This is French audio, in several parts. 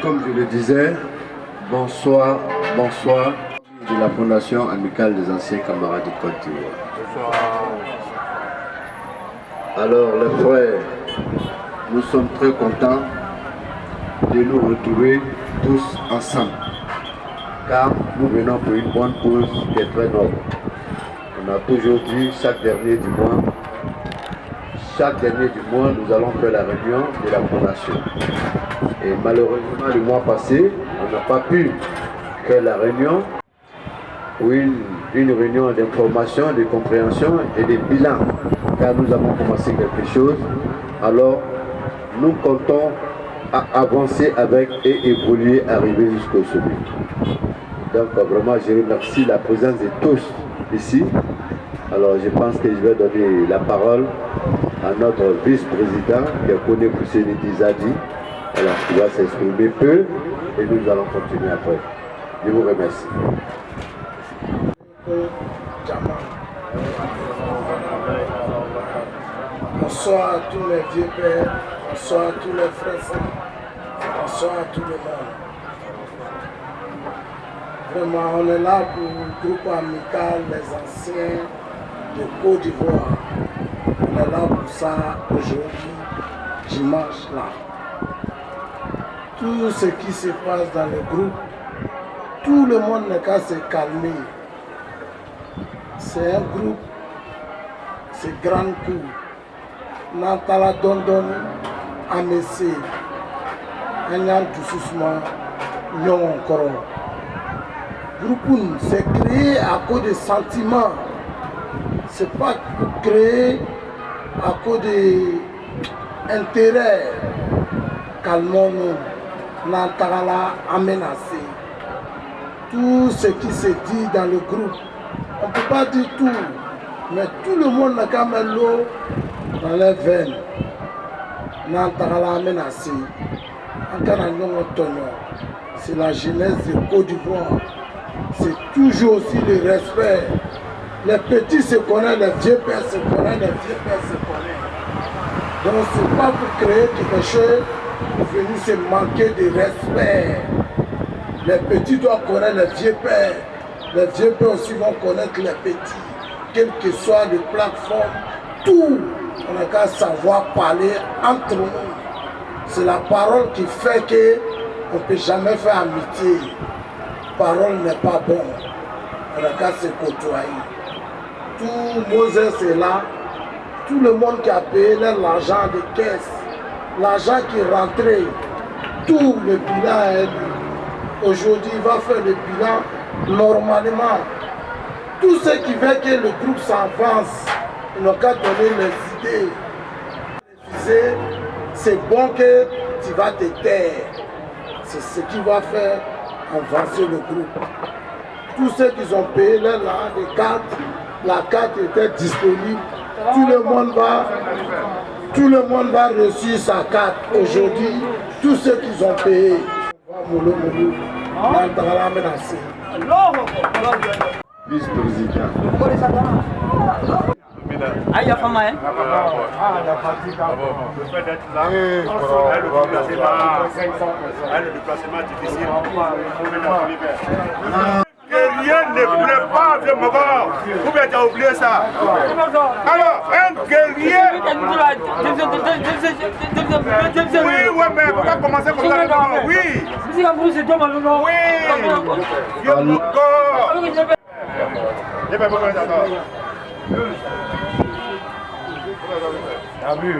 Comme je le disais, bonsoir, bonsoir de la Fondation Amicale des Anciens Camarades du Côte d'Ivoire. Alors les frères, nous sommes très contents de nous retrouver tous ensemble, car nous venons pour une bonne cause qui est très noble. On a toujours dit chaque dernier du mois, nous allons faire la réunion de la Fondation. Et malheureusement, le mois passé, on n'a pas pu faire la réunion ou une réunion d'information, de compréhension et de bilan, car nous avons commencé quelque chose. Alors, nous comptons à avancer avec et évoluer, arriver jusqu'au sommet. Donc, vraiment, je remercie la présence de tous ici. Alors, je pense que je vais donner la parole à notre vice-président, qui est connu pour Sénéti Zadi. Alors, il va s'exprimer peu et nous allons continuer après. Je vous remercie. Bonsoir à tous les vieux pères, bonsoir à tous les frères, bonsoir à tout le monde. Vraiment, on est là pour le groupe amical des anciens de Côte d'Ivoire. On est là pour ça aujourd'hui, dimanche là. Tout ce qui se passe dans le groupe, tout le monde n'est qu'à se calmer. C'est un groupe, c'est grand coup. Nantala Dondon, Amessé, Agnan Doucement, Nyon encore. Groupe, c'est créé à cause de sentiments. C'est pas créé à cause d'intérêts. Calmons-nous. Nantala amenacé. Tout ce qui se dit dans le groupe, on ne peut pas dire tout, mais tout le monde n'a qu'à mettre l'eau dans les veines. Nantala amenacé. C'est la jeunesse de Côte d'Ivoire. C'est toujours aussi le respect. Les petits se connaissent, les vieux pères se connaissent, les vieux pères se connaissent. Donc c'est pas pour créer quelque chose pour venir se manquer de respect. Les petits doivent connaître les vieux pères. Les vieux pères aussi vont connaître les petits. Quelle que soit les plateformes, tout, on n'a qu'à savoir parler entre nous. C'est la parole qui fait qu'on ne peut jamais faire amitié. Parole n'est pas bon. On n'a qu'à se côtoyer. Tout Moses est là. Tout le monde qui a payé l'argent de caisse, l'argent qui est rentré, tout le bilan est lui. Aujourd'hui, il va faire le bilan normalement. Tout ce qui fait que le groupe s'avance, ils n'ont qu'à donner les idées. C'est bon que tu vas te taire. C'est ce qui va faire avancer le groupe. Tous ceux qui ont payé leur des cartes, la carte était disponible. Tout le monde va reçu sa carte aujourd'hui. Tous ceux qui ont payé. Vice-président. Ah, il y a pas mal. Le fait d'être là, le déplacement difficile. Que rien ne plaît pas, vieux Mogor. Ou bien tu as oublié ça. Alors, un guerrier. Oui, mais pourquoi commencer comme ça? Oui. Oui, vieux Mogor. T'as vu?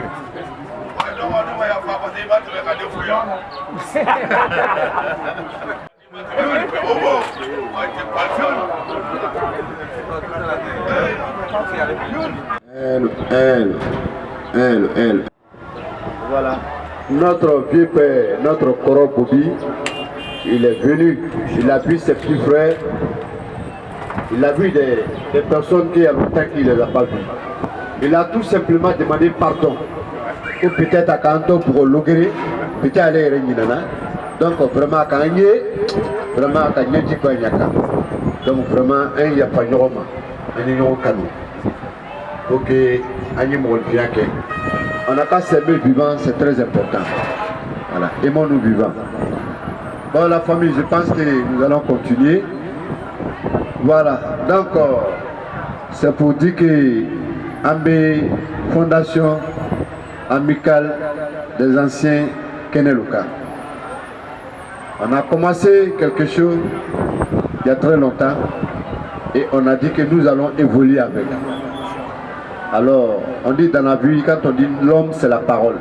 Elle. Voilà. Notre vieux père, notre Koro Boubi, il est venu, il a vu ses petits frères, il a vu des personnes qui il y a longtemps qu'il ne les a pas vues. Il a tout simplement demandé pardon. Ou peut-être à Kanto pour l'ogrer, peut-être aller réunir. Donc vraiment, quand il est, vraiment, quand il est, donc vraiment, il n'y a pas de norme, il n'y a pas de canon. Ok, on n'a qu'à s'aimer vivant, c'est très important. Voilà, aimons-nous vivants. Bon, la famille, je pense que nous allons continuer. Voilà, donc c'est pour dire que Ambé Fondation Amicale des Anciens Keneluka. On a commencé quelque chose il y a très longtemps et on a dit que nous allons évoluer avec. Alors, on dit dans la vie, quand on dit l'homme c'est la parole.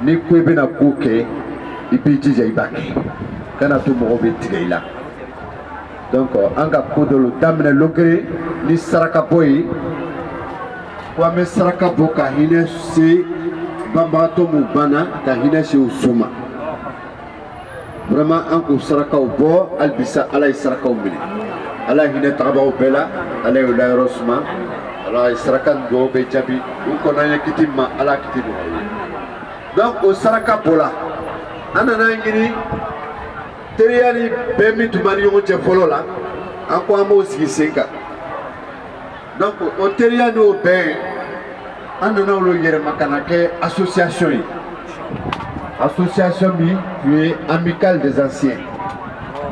Ni kwebe na kouke, il peut dire ibake. Quand on a tout le monde là. Donc, on a pour le damne logré, ni sarakaboy. Kwa me sarakabo kahine se bambato mubana kahine se usuma. Vraiment, on a saraka au bord, albissa ala saraka au milieu. Ala hine traba au bela, ala ula rosma, ala saraka ndo bejabi, on connaît kitima ala kitima. Donc, au saraka bola, anana ngiri. Teriani bemi tumani yonche folola anko amo sigisenga donc o teriani o ben anana lo yere makana ke association bi puis amicale des anciens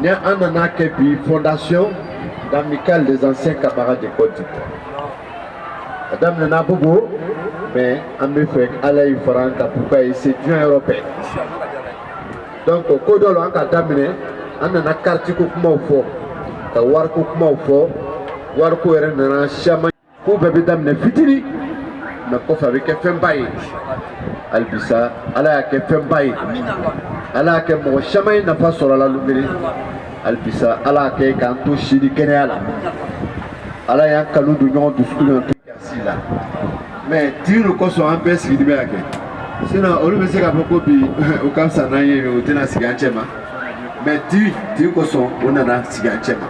ne anana ke bi fondation d'amicale des anciens camarades de Côte d'Ivoire madame nana bobo mais amé fait alay franca pourquoi c'est bien européen. Donc, au cours de l'an damine, on a un quartier qui est fort, un war qui est fort, war qui est un chaman, pour bébé damine fitili, mais pour avec un fembaï. Albissa, ala a fait fembaï. Ala a fait mon chaman n'a pas sur la lumière. Albissa, ala a fait un touche de Kenyala. Ala a un calou de nom du school en tout cas là. Mais tu nous consommes un peu ce qui dit. Sinon, on ne sait pas pourquoi au camp Sanaï et au Tena Siganchema. Mais tu consommes, on a un Siganchema.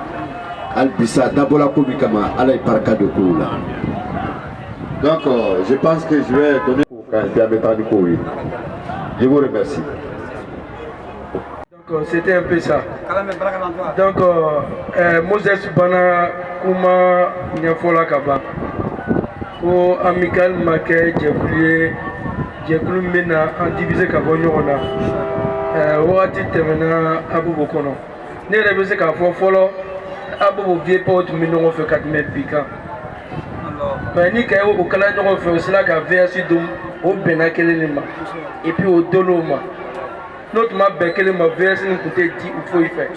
Albissa, d'abord la Komikama, à la Parka de Koula. Donc, je pense que je vais donner au diamètre du Koui. Je vous remercie. Donc, c'était un peu ça. Donc, Moses Bana Kuma Nyafola Kaba. Au Amical Maquet, j'ai jɛkulu min bɛ na an diviser ka bɔ ɲɔgɔn na wagati tɛmɛna Abubu kɔnɔ ne yɛrɛ bɛ se k'a fɔ fɔlɔ Abubu vieux potes tun bɛ ɲɔgɔn fɛ ka tɛmɛ bi kan mais ni ka ye o kala ɲɔgɔn fɛ o sera ka VS dun o bɛnna kelen de ma et puis o dol'o ma n'o tun ma bɛn kelen ma VS nin tun tɛ di u foyi fɛ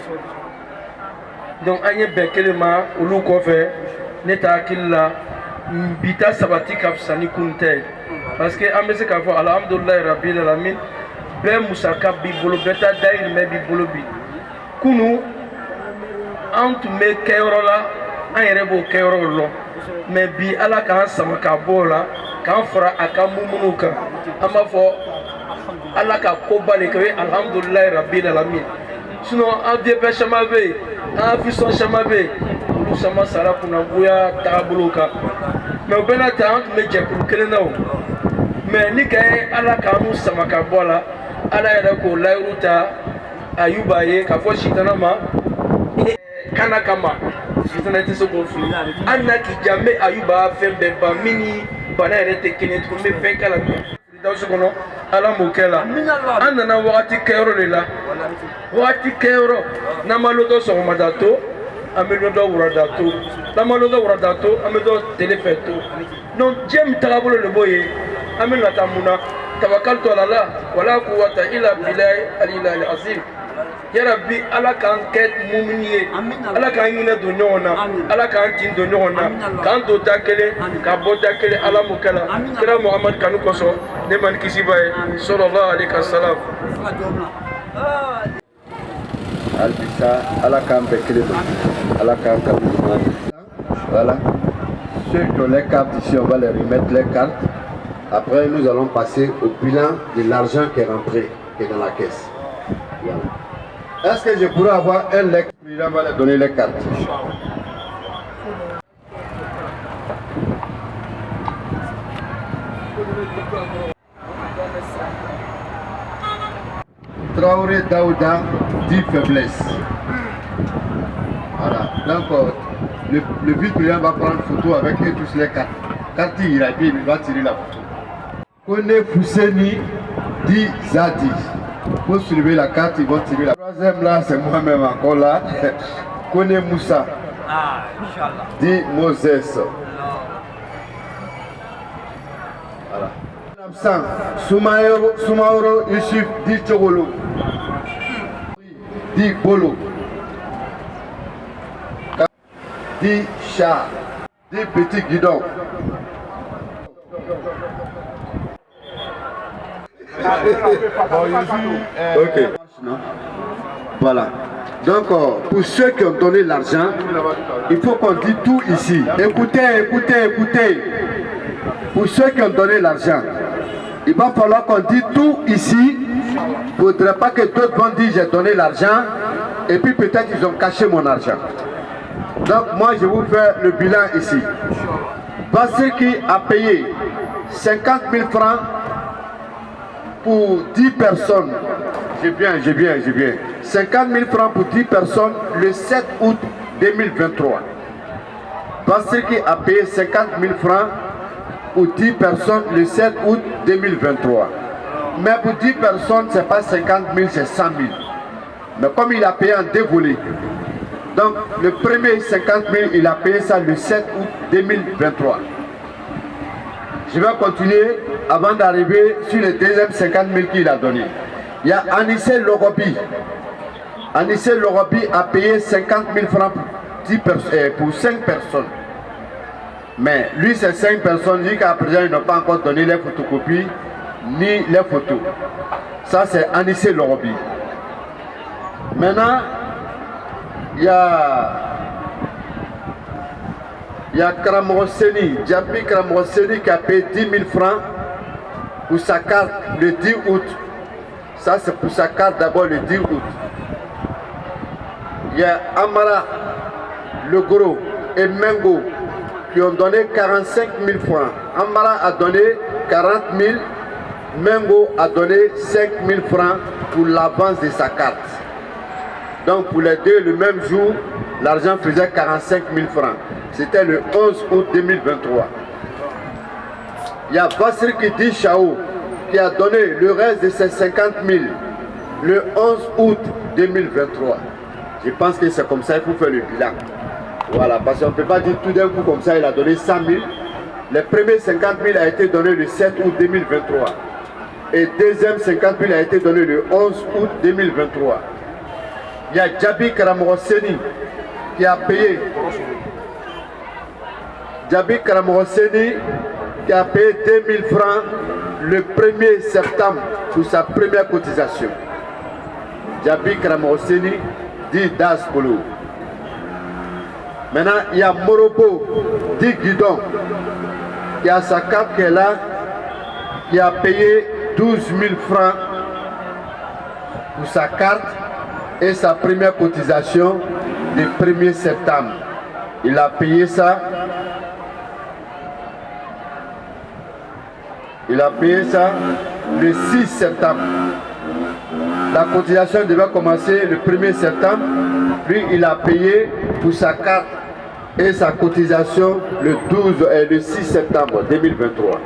donc an ye bɛn kelen ma olu kɔfɛ ne ta hakili la bi ta sabati ka fisa ni kun tɛ. Parce que an bɛ se k'a fɔ alhamdulilayi rabbil alamin bɛɛ musaka b'i bolo bɛɛ ta dayirimɛ b'i bolo bi kunu an tun bɛ kɛyɔrɔ la an yɛrɛ b'o kɛyɔrɔ lɔn mais bi ala k'an sama k'a bɔ o la k'an fara a ka munumunu kan an b'a fɔ ala ka koba de kɛ o ye alhamdulilayi rabbil alamin sinon an vieux père caman bɛ yen an fiston caman bɛ yen olu caman sara kunnagoya tagabolo kan mais o bɛɛ n'a ta an tun bɛ jɛkulu kelen na o. Mais ni ka ye ala k'an sama ka bɔ a la ala yɛrɛ k'o layiru ta Ayuba ye k'a fɔ sitana ma kana kama sitana tɛ se k'o fili hali n'a k'i ja n bɛ Ayuba fɛn bɛɛ ban min ni bana yɛrɛ tɛ kelen tugun n bɛ fɛn k'a la dawusu kɔnɔ ala m'o kɛ la an nana wagati kɛyɔrɔ de la wagati kɛyɔrɔ n'an ma lɔ dɔ sɔgɔmada to an bɛ lɔ dɔ wurada to n'an ma lɔ dɔ wurada to an bɛ dɔ tile fɛ to donc diɲɛ min tagabolo de b'o ye. Amin la tamuna tawakkaltu ala Allah wala quwwata illa billahi al-aliyyil azim ya rabbi ala kan ket mu'miniye ala kan yina do nyona ala kan tin do nyona kan do takele ka bo takele ala mukala kira Muhammad kanu koso ne man kisibaye sallallahu alaihi wasallam albissa ala kan bekele ala kan kabu voilà ceux qui ont les cartes ici on va les remettre les cartes. Après, nous allons passer au bilan de l'argent qui est rentré, qui est dans la caisse. Voilà. Est-ce que je pourrais avoir un lecteur qui va leur donner les cartes? Traoré Daouda dit faiblesse. Voilà. Donc, le vice-président va prendre photo avec tous les cartes. Quand il ira bien, il va tirer la photo. Kone Fousseni dit Zadi. Pour soulever la carte, ils vont tirer la troisième là, c'est moi-même encore là. Kone Moussa. Ah, Inch'Allah. Dit Moses. Voilà. Soumaoro Yusuf dit Chogolo. Dit Bolo. Dit Chat. Dit Petit Guidon. Ok. Voilà. Donc, pour ceux qui ont donné l'argent, il faut qu'on dise tout ici. Écoutez, écoutez, écoutez. Pour ceux qui ont donné l'argent, il va falloir qu'on dise tout ici. Il ne faudrait pas que d'autres vont dire j'ai donné l'argent et puis peut-être ils ont caché mon argent. Donc, moi, je vais vous faire le bilan ici. Basirki a payé 50 000 francs pour 10 personnes. J'ai bien. 50 000 francs pour 10 personnes le 7 août 2023. Basirki a payé 50 000 francs pour 10 personnes le 7 août 2023. Mais pour 10 personnes, ce n'est pas 50 000, c'est 100 000. Mais comme il a payé en dévolé, donc le premier 50 000, il a payé ça le 7 août 2023. Je vais continuer avant d'arriver sur le deuxième 50 000 qu'il a donné. Il y a Anissé Lorobi. Anissé Lorobi a payé 50 000 francs pour 5 personnes. Mais lui, c'est 5 personnes. Jusqu'à présent, ils n'ont pas encore donné les photocopies ni les photos. Ça, c'est Anissé Lorobi. Maintenant, il y a Kramoseni, Djabi Kramoseni qui a payé 10 000 francs pour sa carte le 10 août. Ça, c'est pour sa carte d'abord le 10 août. Il y a Amara, Le Gros et Mengo qui ont donné 45 000 francs. Amara a donné 40 000, Mengo a donné 5 000 francs pour l'avance de sa carte. Donc pour les deux, le même jour, l'argent faisait 45 000 francs. C'était le 11 août 2023. Il y a Basirki Chao qui a donné le reste de ses 50 000 le 11 août 2023. Je pense que c'est comme ça qu'il faut faire le bilan. Voilà, parce qu'on ne peut pas dire tout d'un coup comme ça, il a donné 100 000. Le premier 50 000 a été donné le 7 août 2023. Et deuxième 50 000 a été donné le 11 août 2023. Il y a Djabi Karamoroseni qui a payé. Djabi Karamoroseni qui a payé 2 000 francs le 1er septembre pour sa première cotisation. Djabi Karamoroseni dit Das Polo. Maintenant, il y a Morobo dit Guidon qui a sa carte qui est là, qui a payé 12 000 francs pour sa carte et sa première cotisation du 1er septembre. Il a payé ça. Il a payé ça le 6 septembre. La cotisation devait commencer le 1er septembre. Lui, il a payé pour sa carte et sa cotisation le 6 septembre 2023.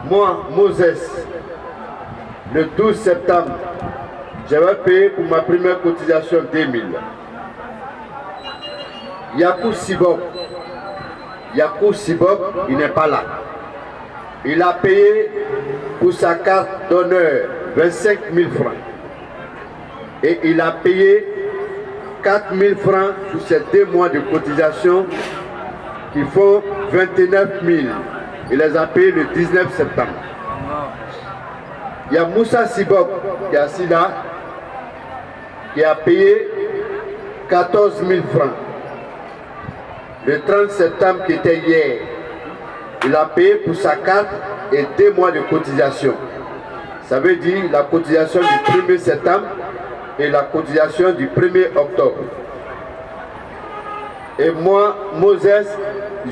Moi, Moses, le 12 septembre, j'avais payé pour ma première cotisation 2000. Yakou Sibok, il n'est pas là. Il a payé pour sa carte d'honneur 25 000 francs. Et il a payé 4 000 francs pour ces 2 mois de cotisation qui font 29 000. Il les a payés le 19 septembre. Il y a Moussa Sibok qui est assis là, qui a payé 14 000 francs. Le 30 septembre qui était hier, il a payé pour sa carte et 2 mois de cotisation. Ça veut dire la cotisation du 1er septembre et la cotisation du 1er octobre. Et moi, Moses,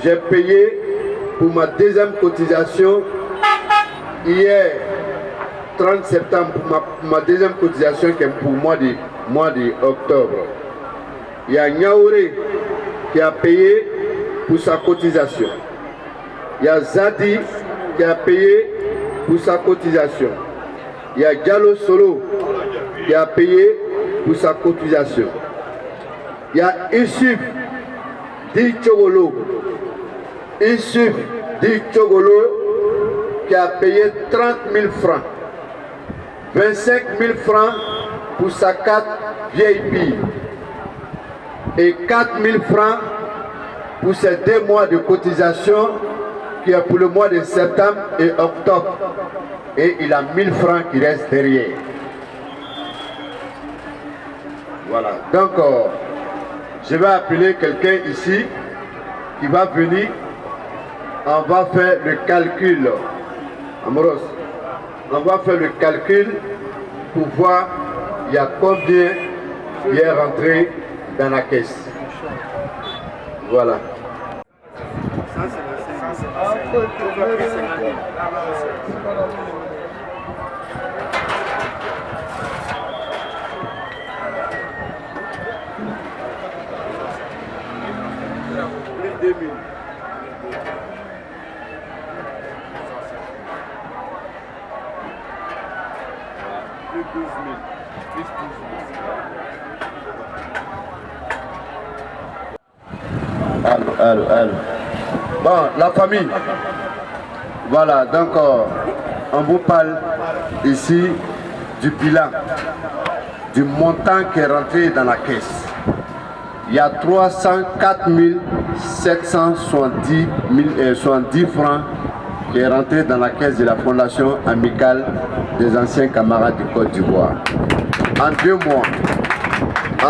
j'ai payé pour ma deuxième cotisation hier, 30 septembre, pour ma deuxième cotisation qui est pour mois de octobre. Il y a Niaouré qui a payé pour sa cotisation. Il y a Zadi qui a payé pour sa cotisation. Il y a Diallo Solo qui a payé pour sa cotisation. Il y a Issuf Di Chogolo. Issuf Di Chogolo qui a payé 30 000 francs. 25 000 francs pour sa carte VIP. Et 4 000 francs pour ces 2 mois de cotisation qui est pour le mois de septembre et octobre. Et il a 1000 francs qui restent derrière. Voilà. Donc, je vais appeler quelqu'un ici qui va venir. On va faire le calcul. Amoros, on va faire le calcul pour voir il y a combien qui est rentré dans la caisse. Voilà. Allô. Bon, la famille. Voilà, donc on vous parle ici du bilan, du montant qui est rentré dans la caisse. Il y a 304 770 francs qui est rentré dans la caisse de la Fondation amicale des anciens camarades du Côte d'Ivoire. En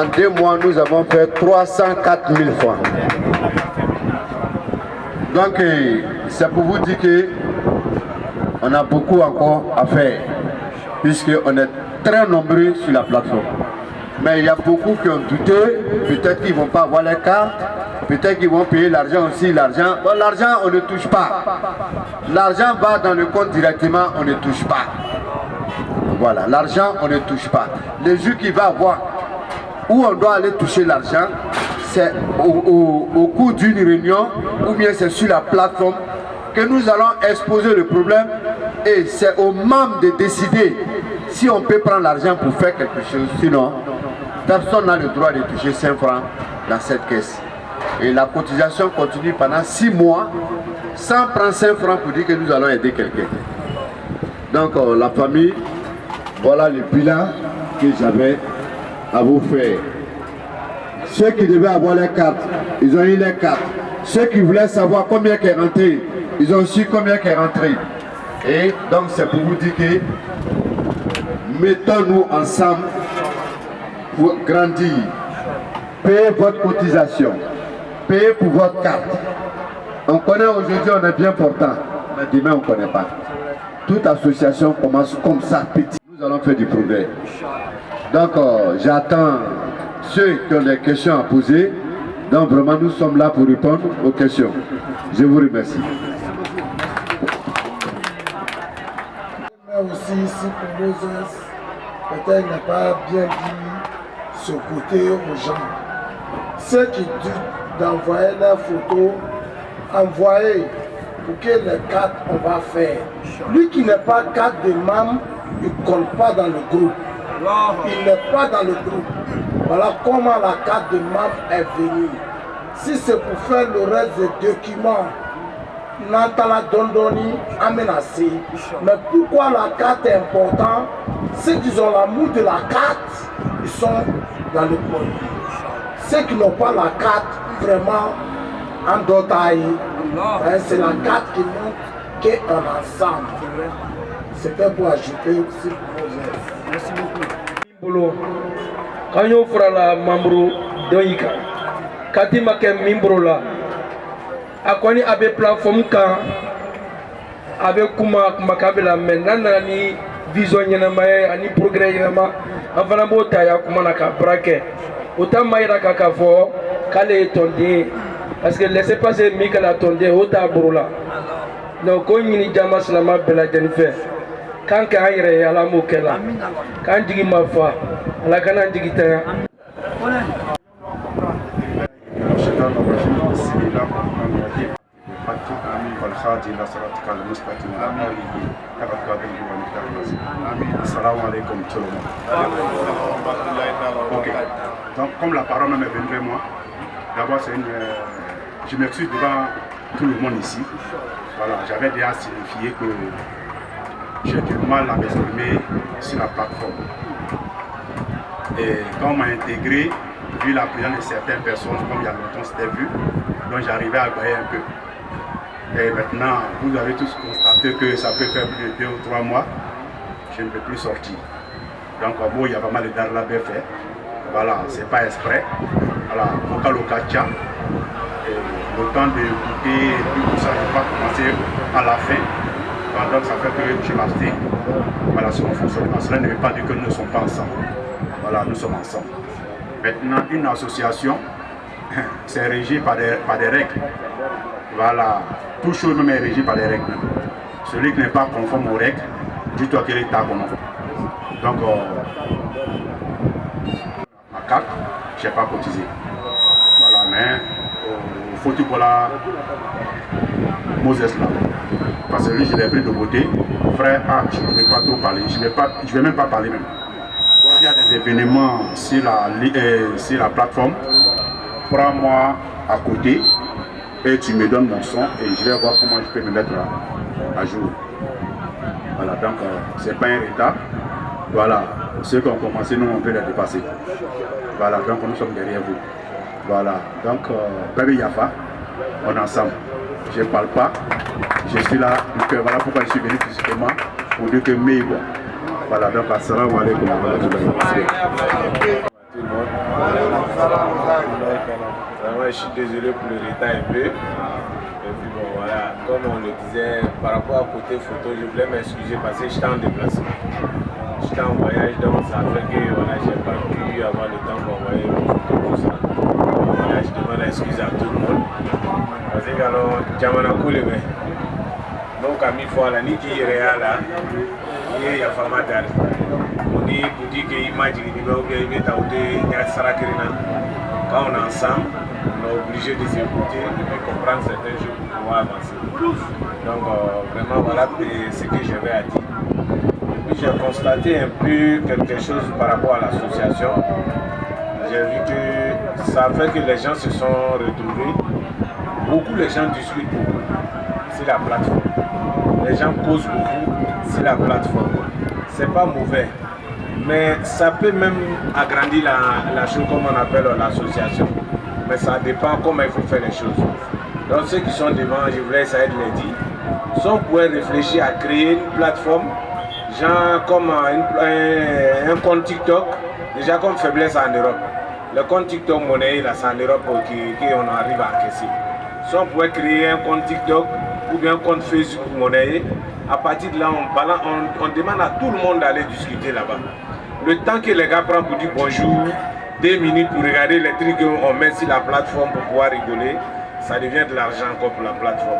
2 mois, nous avons fait 304 000 francs. Donc, c'est pour vous dire qu'on a beaucoup encore à faire, puisqu'on est très nombreux sur la plateforme. Mais il y a beaucoup qui ont douté, peut-être qu'ils ne vont pas avoir les cartes, peut-être qu'ils vont payer l'argent aussi. Bon, l'argent, on ne touche pas. L'argent va dans le compte directement, on ne touche pas. Voilà, l'argent, on ne touche pas. Le jour qu'il va avoir où on doit aller toucher l'argent, c'est au cours d'une réunion, ou bien c'est sur la plateforme que nous allons exposer le problème, et c'est aux membres de décider si on peut prendre l'argent pour faire quelque chose. Sinon, personne n'a le droit de toucher 5 francs dans cette caisse. Et la cotisation continue pendant 6 mois sans prendre 5 francs pour dire que nous allons aider quelqu'un. Donc la famille, voilà le bilan que j'avais à vous faire. Ceux qui devaient avoir les cartes, ils ont eu les cartes. Ceux qui voulaient savoir combien qui est rentré, ils ont su combien qui est rentré. Et donc c'est pour vous dire que mettons-nous ensemble pour grandir. Payez votre cotisation. Payez pour votre carte. On connaît aujourd'hui, on est bien portant. Mais demain, on ne connaît pas. Toute association commence comme ça, petit. Nous allons faire du progrès. Donc, j'attends ceux qui ont des questions à poser. Donc, vraiment, nous sommes là pour répondre aux questions. Je vous remercie. Mais aussi, ici, pour Moses, peut-être n'a pas bien dit ce côté aux gens. Ceux qui disent d'envoyer leurs photos, envoyer pour que les cartes on va faire. Lui qui n'est pas carte de membre, il ne colle pas dans le groupe. Il n'est pas dans le groupe. Voilà comment la carte de membre est venue. Si c'est pour faire le reste des documents, Nantala Dondoni a menacé. Mais pourquoi la carte est importante? Ceux qui ont l'amour de la carte, ils sont dans le pays. Ceux qui n'ont pas la carte, vraiment, en dotaille, c'est la carte qui montre qu'on est ensemble. C'était pour ajouter aussi pour Moses. Merci beaucoup. Quand on fera la membre d'Oika, quand il m'a fait membre là, à quoi il y a des plateformes quand avec Kuma Makabela, maintenant ni vision yénamae, ni progrès yénama, avant la bataille à Kumanaka braquet. Autant maïra kakafo, kale tonde, parce que laissez passer Michael a tonde, autant broula. Donc, quand il y a Jamas Lama Bela Jennifer, quand il y a la Mokela, quand il y a ma foi, la Kana Digitaya. Assalamu alaikum tout le monde. Ok. Donc, comme la parole même est venue vers moi, d'abord, je m'excuse devant tout le monde ici. Voilà, j'avais déjà signifié que j'ai du mal à m'exprimer sur la plateforme. Et quand on m'a intégré, vu la présence de certaines personnes, comme il y a longtemps c'était vu, donc j'arrivais à bailler un peu. Et maintenant, vous avez tous constaté que ça peut faire plus de 2 ou 3 mois, je ne peux plus sortir. Donc en gros, il y a pas mal de darla fait. Voilà, c'est pas exprès. Voilà, vocal au kacha. Le temps d'écouter et puis tout ça, je ne vais pas commencer à la fin. Donc ça fait que je m'abstiens. Voilà, c'est mon fonctionnement. Cela ne veut pas dire que nous ne sommes pas ensemble. Voilà, nous sommes ensemble. Maintenant, une association, c'est régi par des règles. Voilà, toute chose même est régie par les règles. Celui qui n'est pas conforme aux règles, dis-toi qu'il est comment. Donc, ma carte, je n'ai pas cotisé. Voilà, mais faut-il pour la Moses là. Parce que lui, je l'ai pris de côté. Frère, je ne vais pas trop parler. Je ne vais même pas parler même. S'il y a des événements sur la plateforme, prends-moi à côté et tu me donnes mon son et je vais voir comment je peux me mettre à jour. Voilà, donc c'est pas un retard. Voilà, ceux qui ont commencé, nous on peut les dépasser. Voilà, donc nous sommes derrière vous. Voilà, donc Bébé Yafa, on est ensemble. Je ne parle pas, je suis là, donc voilà pourquoi je suis venu physiquement pour dire que Mégo. Voilà, donc assalamu alaikum. Vraiment, je suis désolé pour le retard un peu. Et puis bon, voilà, comme on le disait, par rapport à côté photo, je voulais m'excuser parce que j'étais en déplacement. J'étais en voyage, donc ça fait que voilà, je n'ai pas pu avoir le temps d'envoyer mes photos, tout ça. Voilà, je demande excuse à tout le monde. Parce que alors, Jamana Koulebe, donc à mi-fois, la Niki Réa là, il y a Fama Dal. On dit pour dire qu'il m'a dit qu'il y a quand on est ensemble, on est obligé de s'écouter, de comprendre certaines choses pour pouvoir avancer. Donc vraiment voilà ce que j'avais à dire. Et puis j'ai constaté un peu quelque chose par rapport à l'association. J'ai vu que ça fait que les gens se sont retrouvés. Beaucoup de gens discutent beaucoup sur la plateforme. Les gens causent beaucoup sur la plateforme. C'est pas mauvais. Mais ça peut même agrandir la chose comme on appelle l'association. Mais ça dépend comment il faut faire les choses. Donc ceux qui sont devant, je voulais essayer de les dire. Si on pouvait réfléchir à créer une plateforme, genre comme un compte TikTok, déjà comme faiblesse en Europe. Le compte TikTok monnaie, là c'est en Europe qu'on arrive à encaisser. Si on pouvait créer un compte TikTok ou bien un compte Facebook monnaie, à partir de là on demande à tout le monde d'aller discuter là-bas. Le temps que les gars prennent pour dire bonjour, 2 minutes pour regarder les trucs qu'on met sur la plateforme pour pouvoir rigoler, ça devient de l'argent encore pour la plateforme.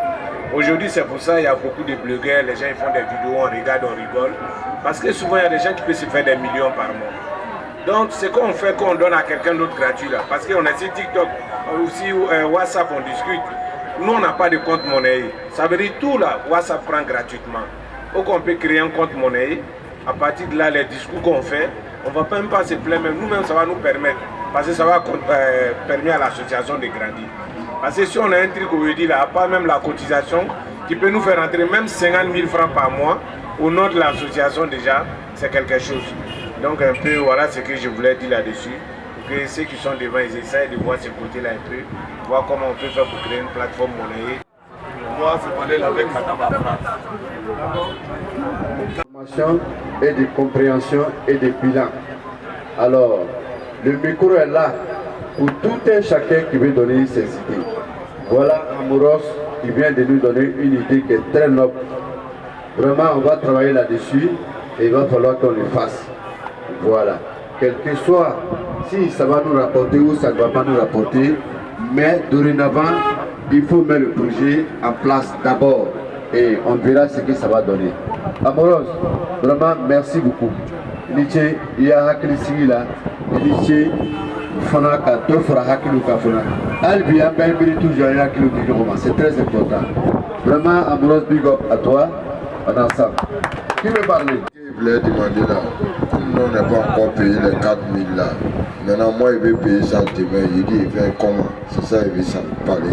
Aujourd'hui c'est pour ça qu'il y a beaucoup de blogueurs, les gens ils font des vidéos, on regarde, on rigole. Parce que souvent il y a des gens qui peuvent se faire des millions par mois. Donc c'est qu'on fait qu'on donne à quelqu'un d'autre gratuit là. Parce qu'on a sur TikTok, aussi WhatsApp on discute. Nous on n'a pas de compte monnaie. Ça veut dire tout là, WhatsApp prend gratuitement. Donc on peut créer un compte monnaie. À partir de là, les discours qu'on fait, on ne va même pas se plaindre, mais nous-mêmes, ça va nous permettre, parce que ça va permettre à l'association de grandir. Parce que si on a un truc où on dit là, pas même la cotisation, qui peut nous faire rentrer même 50 000 francs par mois, au nom de l'association déjà, c'est quelque chose. Donc un peu, voilà ce que je voulais dire là-dessus. Que ceux qui sont devant, ils essayent de voir ce côté-là un peu, voir comment on peut faire pour créer une plateforme monnaie. On va se parler avec Madame Afra. Et de compréhension et de bilan. Alors, le micro est là pour tout un chacun qui veut donner ses idées. Voilà Amoros qui vient de nous donner une idée qui est très noble. Vraiment, on va travailler là-dessus et il va falloir qu'on le fasse. Voilà. Quel que soit, si ça va nous rapporter ou ça ne va pas nous rapporter, mais dorénavant, il faut mettre le projet en place d'abord et on verra ce que ça va donner. Amoros, vraiment merci beaucoup. Nietzsche, il y a Hakili Sigila, Nietzsche, Fana Kato, Fara Hakilu Kafuna. Albia, Belbiri, toujours Hakilu Kigoma, c'est très important. Vraiment, Amoros, big up à toi, on est ensemble. Qui veut parler? Il voulait demander là, nous on n'a pas encore payé les 4 000 là. Maintenant moi il veut payer ça demain, il dit il fait comment? C'est ça il veut ça parler.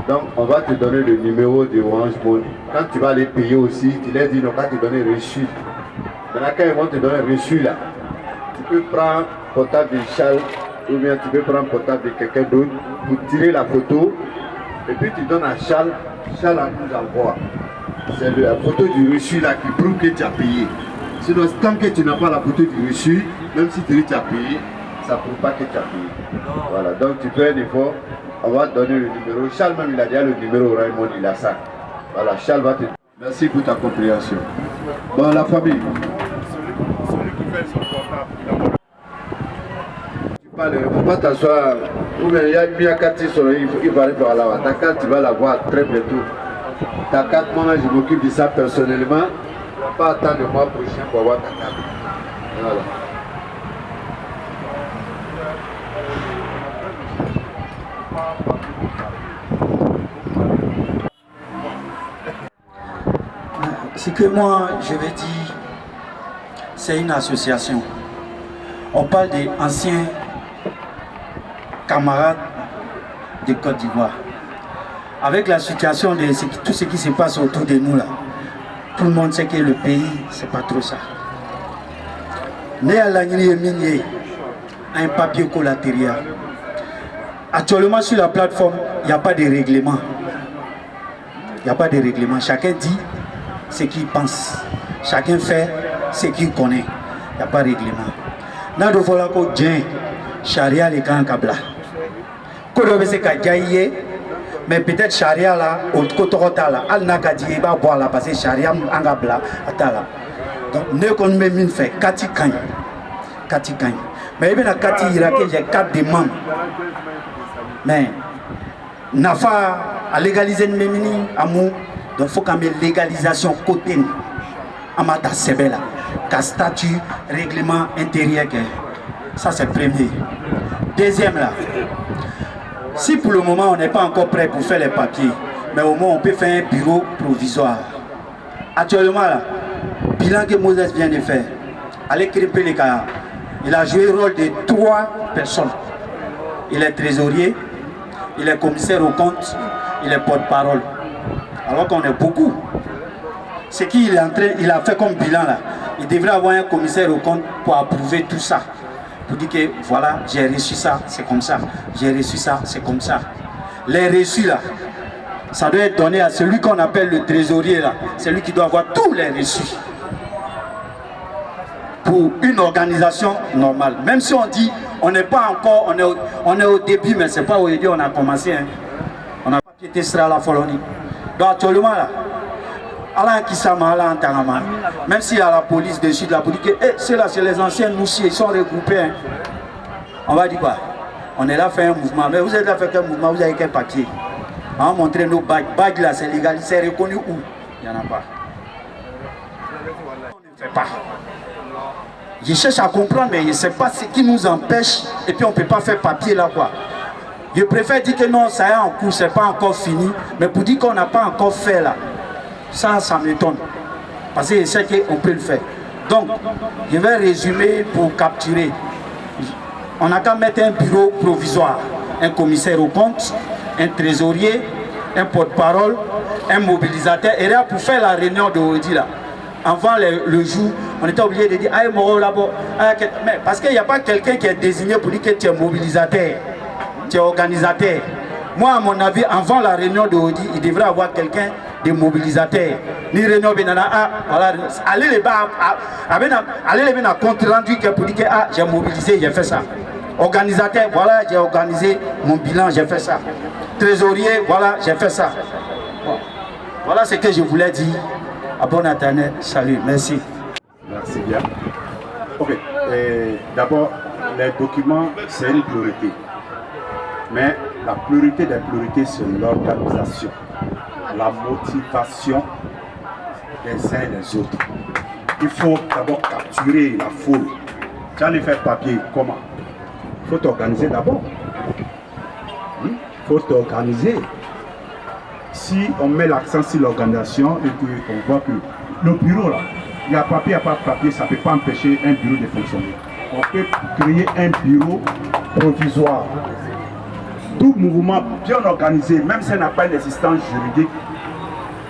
Donc on va te donner le numéro de Orange Money. Quand tu vas les payer aussi, tu leur dis non, quand tu donnes reçu. Maintenant quand ils vont te donner reçu là, tu peux prendre portable de Charles ou bien tu peux prendre portable de quelqu'un d'autre pour tirer la photo et puis tu donnes à Charles, Charles nous envoie. C'est la photo du reçu là qui prouve que tu as payé. Sinon, tant que tu n'as pas la photo du reçu, même si tu dis que tu as payé, ça ne prouve pas que tu as payé. Voilà, donc tu fais un effort, on va te donner le numéro. Charles même il a déjà le numéro Raymond, il a ça. Voilà, Charles va te... Merci pour ta compréhension. Bon, la famille. Celui qui fait son portable. Tu parles, il ne faut pas t'asseoir. Ou bien il y a 4 il va arriver à la voir. Ta carte, tu vas la voir très bientôt. Ta carte, moi je m'occupe de ça personnellement. Pas attendre le mois prochain pour avoir ta carte. Voilà. Ce que moi je vais dire, c'est une association. On parle des anciens camarades de Côte d'Ivoire. Avec la situation de tout ce qui se passe autour de nous là, tout le monde sait que le pays, c'est pas trop ça. Né à l'Agni un papier collatéral. Actuellement sur la plateforme, il n'y a pas de règlement. Il n'y a pas de règlement. Chacun dit ce qu'il pense. Chacun fait ce qu'il connaît. Il n'y a pas de règlement. Nado vola ko djen charia les kan kabla. Kodo be se ka jaye mais peut-être charia là au kotota là al nakadi ba boire là parce que charia angabla atala. Donc ne kon me min fait kati kan. Mais il y a 4 Irakiens, j'ai 4 des membres. Mais Nafa a légalisé le mémini amou, donc il faut qu'on ait légalisation côté Amata Sebela, qu'à statut, règlement intérieur. Ça c'est le premier. Deuxième là, si pour le moment on n'est pas encore prêt pour faire les papiers, mais au moins on peut faire un bureau provisoire. Actuellement là, bilan que Moses vient de faire, allez crêper les cas. Il a joué le rôle de 3 personnes. Il est trésorier, il est commissaire au compte, il est porte-parole. Alors qu'on est beaucoup. Ce qu'il est en train, il a fait comme bilan là. Il devrait avoir un commissaire au compte pour approuver tout ça. Pour dire que voilà, j'ai reçu ça, c'est comme ça. J'ai reçu ça, c'est comme ça. Les reçus là, ça doit être donné à celui qu'on appelle le trésorier là. C'est lui qui doit avoir tous les reçus. Pour une organisation normale. Même si on dit, on n'est pas encore, on est au début, mais c'est pas aujourd'hui on a commencé. Hein. On a pas été sur la Folonie. Donc actuellement là, même s'il y a la police dessus, la police, c'est là, c'est les anciens moussis, ils sont regroupés. Hein. On va dire quoi? On est là faire un mouvement, mais vous êtes là faire un mouvement, vous avez quel papier? On va montrer nos bagues. Bagues là, c'est légal, c'est reconnu où? Il n'y en a pas. On ne fait pas. Je cherche à comprendre, mais je ne sais pas ce qui nous empêche. Et puis on ne peut pas faire papier là quoi. Je préfère dire que non, ça est en cours, ce n'est pas encore fini. Mais pour dire qu'on n'a pas encore fait là, ça m'étonne. Parce que je sais qu'on peut le faire. Donc, je vais résumer pour capturer. On n'a qu'à mettre un bureau provisoire, un commissaire au compte, un trésorier, un porte-parole, un mobilisateur. Et là, pour faire la réunion d'aujourd'hui là, avant le jour, on était obligé de dire ah, mais parce qu'il n'y a pas quelqu'un qui est désigné pour dire que tu es mobilisateur, tu es organisateur. Moi, à mon avis, avant la réunion d'aujourd'hui, il devrait y avoir quelqu'un de mobilisateur. Ni réunion, voilà, allez les bas, allez les à compte rendu pour dire que ah, j'ai mobilisé, j'ai fait ça. Organisateur, voilà, j'ai organisé mon bilan, j'ai fait ça. Trésorier, voilà, j'ai fait ça. Bon. Voilà ce que je voulais dire. À bon internet, salut, merci. Merci bien. Ok, d'abord, les documents, c'est une priorité. Mais la priorité des priorités, c'est l'organisation, la motivation des uns et des autres. Il faut d'abord capturer la foule. Tu allais faire papier, comment? Il faut t'organiser d'abord. Il faut t'organiser. Si on met l'accent sur l'organisation et qu'on voit que le bureau là, il y a papier, il n'y a pas de papier, ça ne peut pas empêcher un bureau de fonctionner. On peut créer un bureau provisoire. Tout mouvement bien organisé, même si elle n'a pas d'assistance juridique,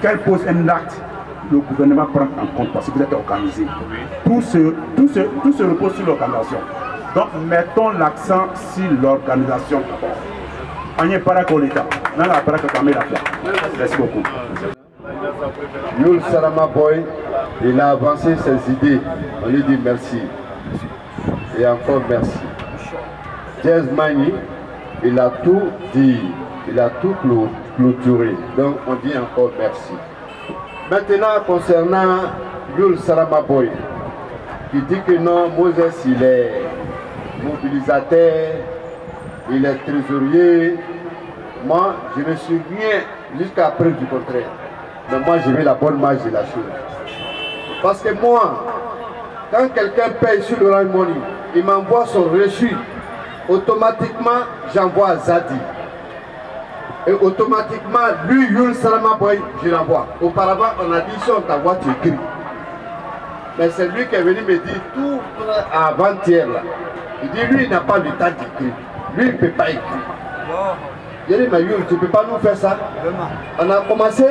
qu'elle pose un acte, le gouvernement prend en compte parce que vous êtes organisé. Tout se repose sur l'organisation. Donc mettons l'accent sur l'organisation d'abord. On n'y est pas d'accord l'État. Merci beaucoup. Yul Salama Boy, il a avancé ses idées. On lui dit merci. Et encore merci. Jazz Mani, il a tout dit. Il a tout clôturé. Donc on dit encore merci. Maintenant, concernant Yul Salama Boy, qui dit que non, Moses, il est mobilisateur, il est trésorier. Moi, je ne suis rien jusqu'à preuve du contraire. Mais moi, je veux la bonne marge de la chose. Parce que moi, quand quelqu'un paye sur le Orange Money, il m'envoie son reçu. Automatiquement, j'envoie à Zadi. Et automatiquement, lui, Yul Salama Boy, je l'envoie. Auparavant, on a dit si on t'envoie, tu écris. Mais c'est lui qui est venu me dire tout avant-hier là. Il dit lui, il n'a pas le temps d'écrire. Lui, il ne peut pas écrire. J'ai dit, mais Yul, tu ne peux pas nous faire ça. On a commencé,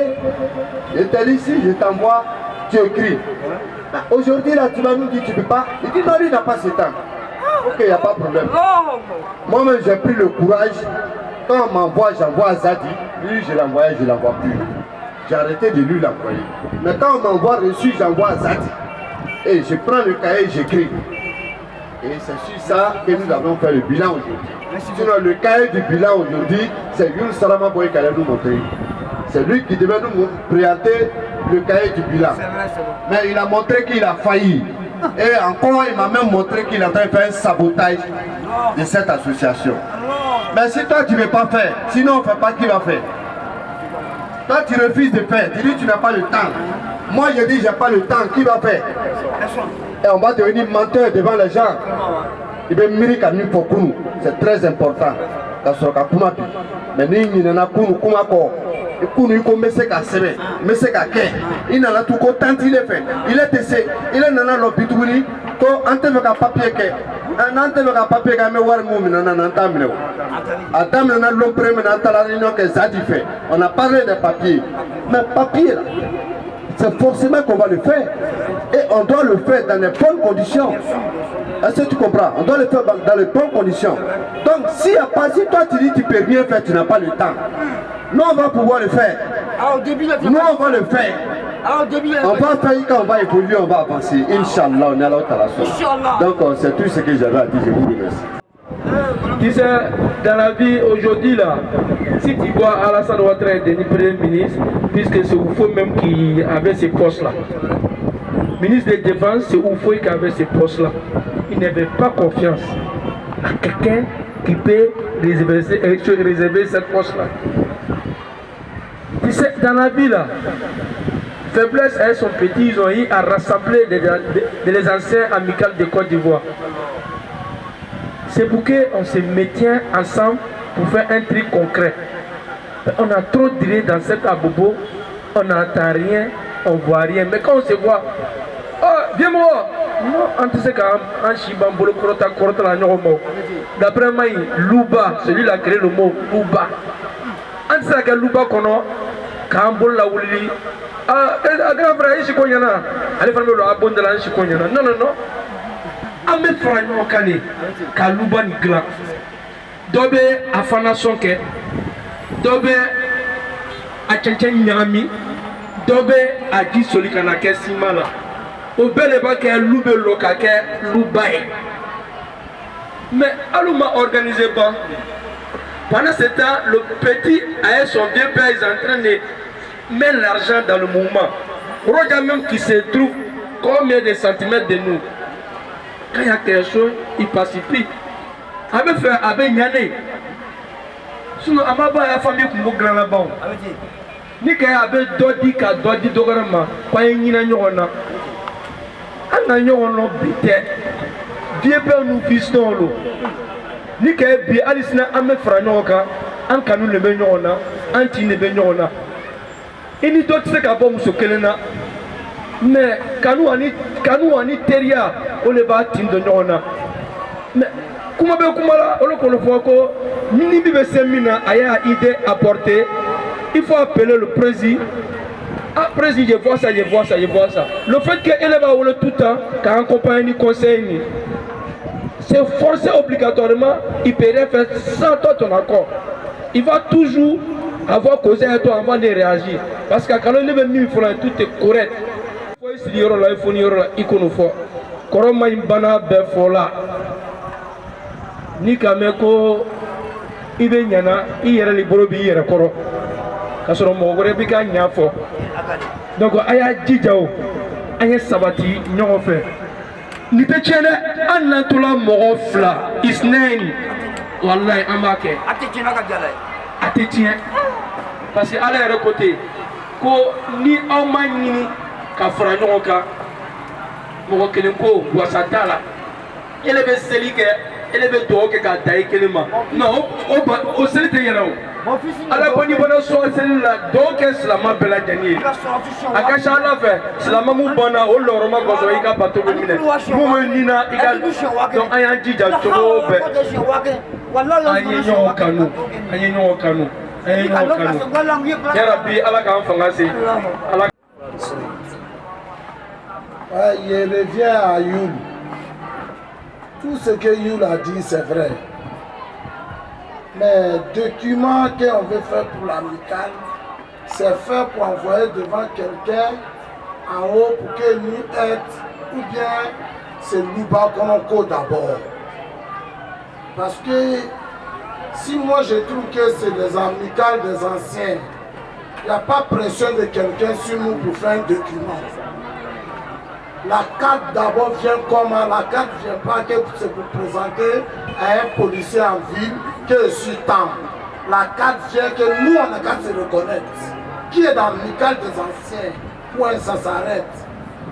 j'étais ici, je t'envoie, tu écris. Aujourd'hui, là, tu vas nous dire, tu ne peux pas. Il dit, non, lui, il n'a pas ce temps. Ok, il n'y a pas de problème. Moi-même, j'ai pris le courage. Quand on m'envoie, j'envoie à Zadi. Lui, je l'envoyais, je ne l'envoie plus. J'ai arrêté de lui l'envoyer. Mais quand on m'envoie reçu, j'envoie à Zadi. Et je prends le cahier, j'écris. Et c'est sur ça que nous avons fait le bilan aujourd'hui. Sinon, le cahier du bilan aujourd'hui, c'est Yul Salama Boy qui allait nous montrer. C'est lui qui devait nous présenter le cahier du bilan. Mais il a montré qu'il a failli. Et encore, il m'a même montré qu'il a fait un sabotage de cette association. Mais si toi, tu ne veux pas faire, sinon on ne fait pas, qui va faire? Toi, tu refuses de faire, tu dis tu n'as pas le temps. Moi, je dis, je n'ai pas le temps, qui va faire? Et on va devenir menteur devant les gens. Il veut mériter comme nous pour nous. C'est très important. Mais nous, nous avons il faut mettre ça à semaine, mais c'est à quai. Il n'a pas tout content, il est fait. Il est testé, il est dans l'hôpital. Quand on te veut un papier, on te veut un papier, on te veut un papier. Adam n'a l'homme premier dans la réunion que Zadi fait. On a parlé des papiers. Mais papier, c'est forcément qu'on va le faire. Et on doit le faire dans les bonnes conditions. Est-ce que tu comprends? On doit le faire dans les bonnes conditions. Donc, si toi tu dis que tu ne peux rien faire, tu n'as pas le temps. Nous, on va pouvoir le faire. Nous, on va le faire. On va faire quand on va évoluer, on va avancer. Inch'Allah, on est à l'autre. Donc, c'est tout ce que j'avais à dire. Je vous remercie. Tu sais, dans la vie aujourd'hui, là, si tu vois Alassane Ouattara devenir Premier ministre, puisque c'est Oufo même qui avait ces postes-là. Ministre de la Défense, c'est Oufo qui avait ces postes-là. Il n'avait pas confiance à quelqu'un qui peut réserver cette poste-là. Tu sais, dans la vie, là, Faiblesse et son petit, ils ont eu à rassembler les anciens amicales de Côte d'Ivoire. C'est pour qu'on se mettait ensemble pour faire un truc concret. On a trop d'idées dans cet abobo, on n'entend rien, on ne voit rien. Mais quand on se voit, oh, viens-moi! Non, on sait qu'un chibambolo korota la nyomo. D'après moi, Louba, celui qui a créé le mot Louba. On sait que Louba kono, Kambol la wuli. Ah, grand frère, il s'y connaît. Allez faire le abonnement de l'an, il s'y connaît. Non, non, non. Ahmed Franyo Kane, Kalouba ni grand. Dobe afana sonke, dobe a tchenchen nyami, dobe a dit soli kanake simala. Au bel et que loube lokake loubaye. Mais Alouma organisé pas. Pendant ce temps, le petit a son vieux père est en train de mettre l'argent dans le mouvement. Regarde même qui se trouve combien de centimètres de nous. Quand il y a quelque chose, il pacifie. Avec fait avec Nyane. Sinon, Amaba a famille qui est grand là-bas. Ni qu'il y avait Dodi ka Dodi Dogorama, pas une Nanyona. Un Nanyona bité. Dieu peut nous pistons l'eau. Ni qu'il y ait bien Alisna Ame Franoka, un canon de Benyona, un tine de Benyona. Et ni d'autres c'est qu'à bon Kelena. mais kanu ani teriya o le b'a tin don ɲɔgɔn na mais kuma bɛ kuma la olu kɔni fɔ ko ni min bɛ se min na a y'a idée apporter il faut appeler le président. Ah, président, je vois ça. Le fait qu'elle va avoir tout le temps, qu'un accompagne conseil, c'est forcé obligatoirement, il peut rien faire sans toi ton accord. Il va toujours avoir causé à toi avant de réagir. Parce que quand on est venu, tout est correct. Il faut essayer là, il faut dire là, il faut faire. Koroma imbana befola. Ni kameko ibe nyana, iyere liboro bi iyere koro. Kasoro mogore bi ka nyafo. Donc aya jijao, aya sabati ɲɔgɔn fɛ. Ni tɛ tiɲɛ dɛ, an natɔla mɔgɔ fila isnɛni wallahi an b'a kɛ. A tɛ tiɲɛ ka jala ye. A tɛ tiɲɛ parce que ala yɛrɛ ko ten ko ni aw ma ɲini ka fara ɲɔgɔn kan mɔgɔ kelen ko wasa t'a la ele bɛ seli kɛ ele bɛ dugawu kɛ k'a da i kelen ma non o seli tɛ yɛlɛ o. Ala ko ni bana sɔn seli la dɔw kɛ silamɛ bɛɛ lajɛlen ye a ka ca ala fɛ silamɛ mun banna o lɔrɔma kɔsɔn i ka bato bɛ minɛ mun bɛ nina i ka donc an y'an jija cogo bɛɛ an ye ɲɔgɔn kanu yarabi ala k'an fanga se ala. Je reviens à Youl. Tout ce que Youl a dit c'est vrai. Mais documents qu'on veut faire pour l'amicale, c'est fait pour envoyer devant quelqu'un en haut pour qu'il nous aide, ou bien c'est Louba Konoko d'abord. Parce que si moi je trouve que c'est des amicales des anciens, il n'y a pas pression de quelqu'un sur nous pour faire un document. La carte d'abord vient comment? La carte ne vient pas que c'est pour présenter à un policier en ville que je suis temps. La carte vient que nous on a qu'à se reconnaître. Qui est dans l'amicale des anciens? Point, ça s'arrête.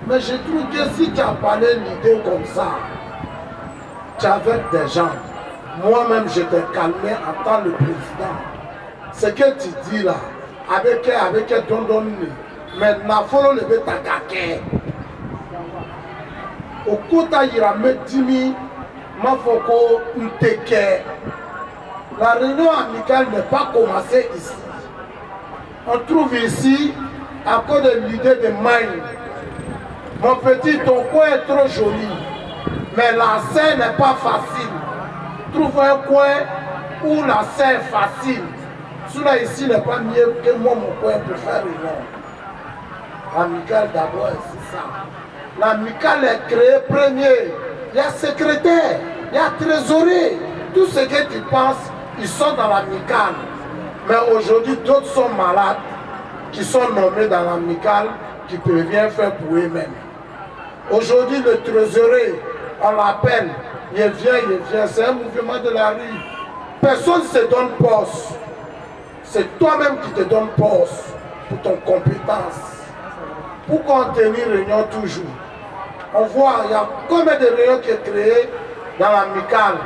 Mais je trouve que si tu as parlé l'idée comme ça, tu es avec des gens. Moi-même je t'ai calmé en tant que président. Ce que tu dis là, avec Don, mais n'a pas le bétacake. Au Kota Yirame Dimi, Mafoko Nteke. La réunion amicale n'est pas commencée ici. On trouve ici, à cause de l'idée de Maïn. Mon petit, ton coin est trop joli, mais la scène n'est pas facile. Trouve un coin où la scène est facile. Cela ici n'est pas mieux que moi, mon coin pour faire réunion. L'amicale d'abord, c'est ça. L'amicale est créée premier. Il y a secrétaire, il y a trésorier. Tout ce que tu penses, ils sont dans l'amicale. Mais aujourd'hui, d'autres sont malades, qui sont nommés dans l'amicale, qui peuvent rien faire pour eux-mêmes. Aujourd'hui, le trésorier, on l'appelle, il vient, c'est un mouvement de la rue. Personne ne se donne poste. C'est toi-même qui te donnes poste pour ton compétence. Pour contenir réunion toujours. On voit, il y a combien de réunions qui sont créées dans l'amicale.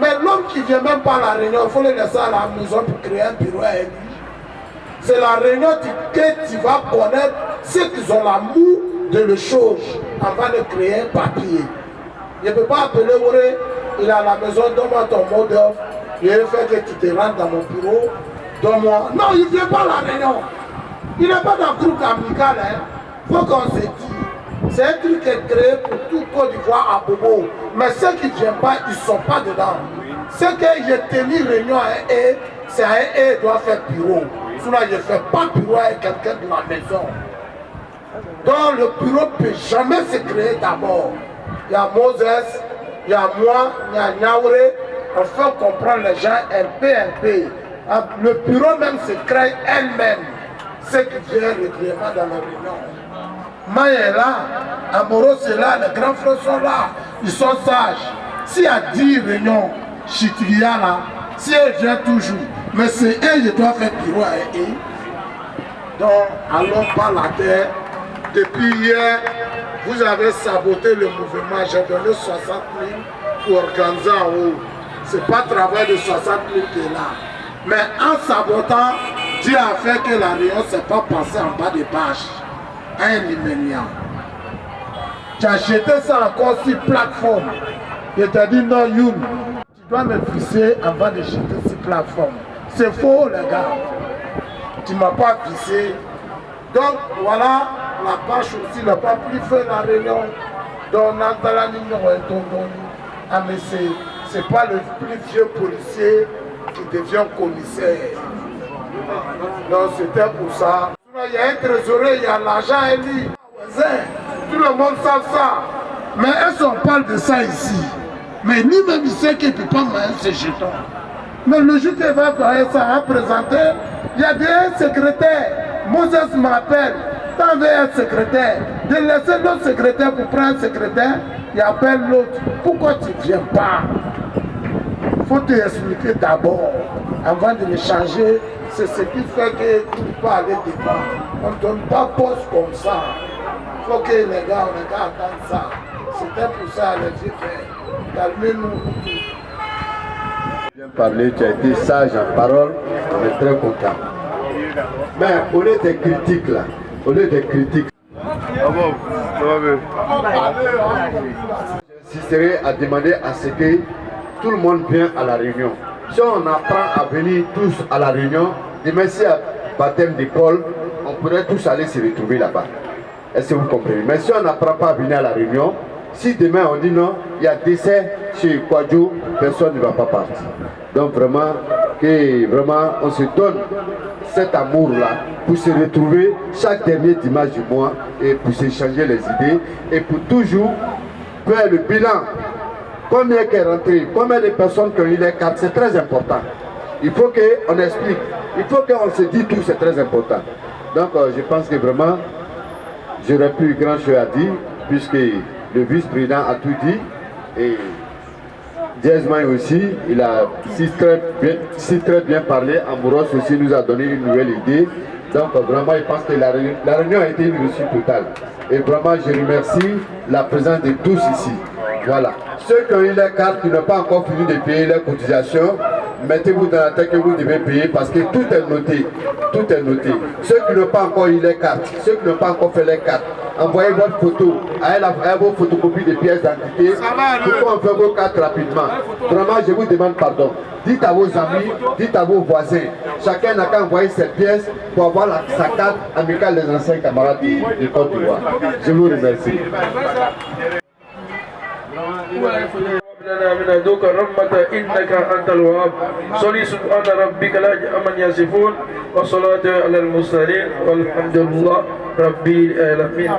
Mais l'homme qui ne vient même pas à la réunion, il faut le laisser à la maison pour créer un bureau à lui. C'est la réunion que tu vas connaître ceux qui ont l'amour de le chose avant de créer un papier. Je ne peux pas appeler Auré, il est à la maison, donne-moi ton mot d'offre. Je vais faire que tu te rentres dans mon bureau. Donne-moi. Non, il ne vient pas à la réunion. Il n'est pas dans le groupe amical. Il faut qu'on se dise. C'est un truc qui est créé pour tout Côte d'Ivoire à Bobo. Mais ceux qui ne viennent pas, ils ne sont pas dedans. Ce que j'ai tenu réunion à un E, c'est à un E doit faire bureau. Sinon, je ne fais pas bureau avec quelqu'un de la maison. Donc le bureau ne peut jamais se créer d'abord. Il y a Moses, il y a moi, il y a Niaouré. On fait comprendre les gens un peu. Le bureau même se crée elle-même. Ce qui vient régulièrement dans la réunion. Maï est là, Amoros est là, les grands frères sont là, ils sont sages. S'il y a 10 réunions, Chitria là, si elle vient toujours, mais c'est elle qui doit faire bureau à elle. Donc, allons pas la terre. Depuis hier, vous avez saboté le mouvement, j'ai donné 60 000 pour organiser en haut. Ce n'est pas le travail de 60 000 qui est là. Mais en sabotant, Dieu a fait que la réunion ne s'est pas passée en bas des bâches. un Limérian. Tu as jeté ça encore sur plateforme. Je t'ai dit non, Youn, tu dois me visser avant de jeter sur plateforme. C'est faux, les gars. Tu ne m'as pas vissé. Donc voilà, la pâche aussi n'a pas plus fait la réunion. Donc, c'est pas le plus vieux policier qui devient commissaire. Donc c'était pour ça. Il y a un trésorier, il y a l'argent élu. Tout le monde sait ça. Mais est-ce qu'on parle de ça ici? Mais lui-même il sait qu'il ne peut pas mettre ses jetons. Mais le jour qu'il va faire ça, à présenter, il y a des secrétaires. Moses m'appelle, t'en veux un secrétaire. De laisser l'autre secrétaire pour prendre un secrétaire, il appelle l'autre. Pourquoi tu ne viens pas? Il faut te expliquer d'abord, avant de le changer. C'est ce qui fait que tu ne peux pas aller devant. On ne donne pas poste comme ça. Il faut que les gars attendent ça. C'était pour ça, les vieux frères. Calmez-nous. Bien parlé, tu as été sage en parole, on est très content. Mais au lieu des critiques là, au lieu des critiques, j'insisterai à demander à ce que tout le monde vienne à la réunion. Si on apprend à venir tous à la réunion, demain si à baptême d'école, on pourrait tous aller se retrouver là-bas. Est-ce que vous comprenez? Mais si on n'apprend pas à venir à la réunion, si demain on dit non, il y a décès chez Kwadjo, personne ne va pas partir. Donc vraiment, on se donne cet amour-là pour se retrouver chaque dernier dimanche du mois et pour s'échanger les idées et pour toujours faire le bilan. Combien qui est rentré, combien de personnes qui ont eu les cartes, c'est très important. Il faut qu'on explique, il faut qu'on se dise tout, c'est très important. Donc je pense que vraiment, j'aurais plus grand chose à dire puisque le vice-président a tout dit et Diezman aussi, il a si très bien parlé. Amouros aussi nous a donné une nouvelle idée. Donc vraiment, je pense que la réunion a été une réussite totale. Et vraiment, je remercie la présence de tous ici. Voilà. Ceux qui ont eu les cartes, qui n'ont pas encore fini de payer leurs cotisations, mettez-vous dans la tête que vous devez payer parce que tout est noté. Tout est noté. Ceux qui n'ont pas encore eu les cartes, ceux qui n'ont pas encore fait les cartes, envoyez votre photo, ayez vos photocopies de pièces d'identité pour qu'on fasse vos cartes rapidement. Vraiment, je vous demande pardon. Dites à vos amis, dites à vos voisins. Chacun n'a qu'à envoyer cette pièce pour avoir sa carte amicale des anciens camarades de Côte d'Ivoire. Je vous remercie. من عندك رحمة إنك أنت الوهاب صلي سبحان ربك لا من يصفون وصلاة على المرسلين والحمد لله رب العالمين.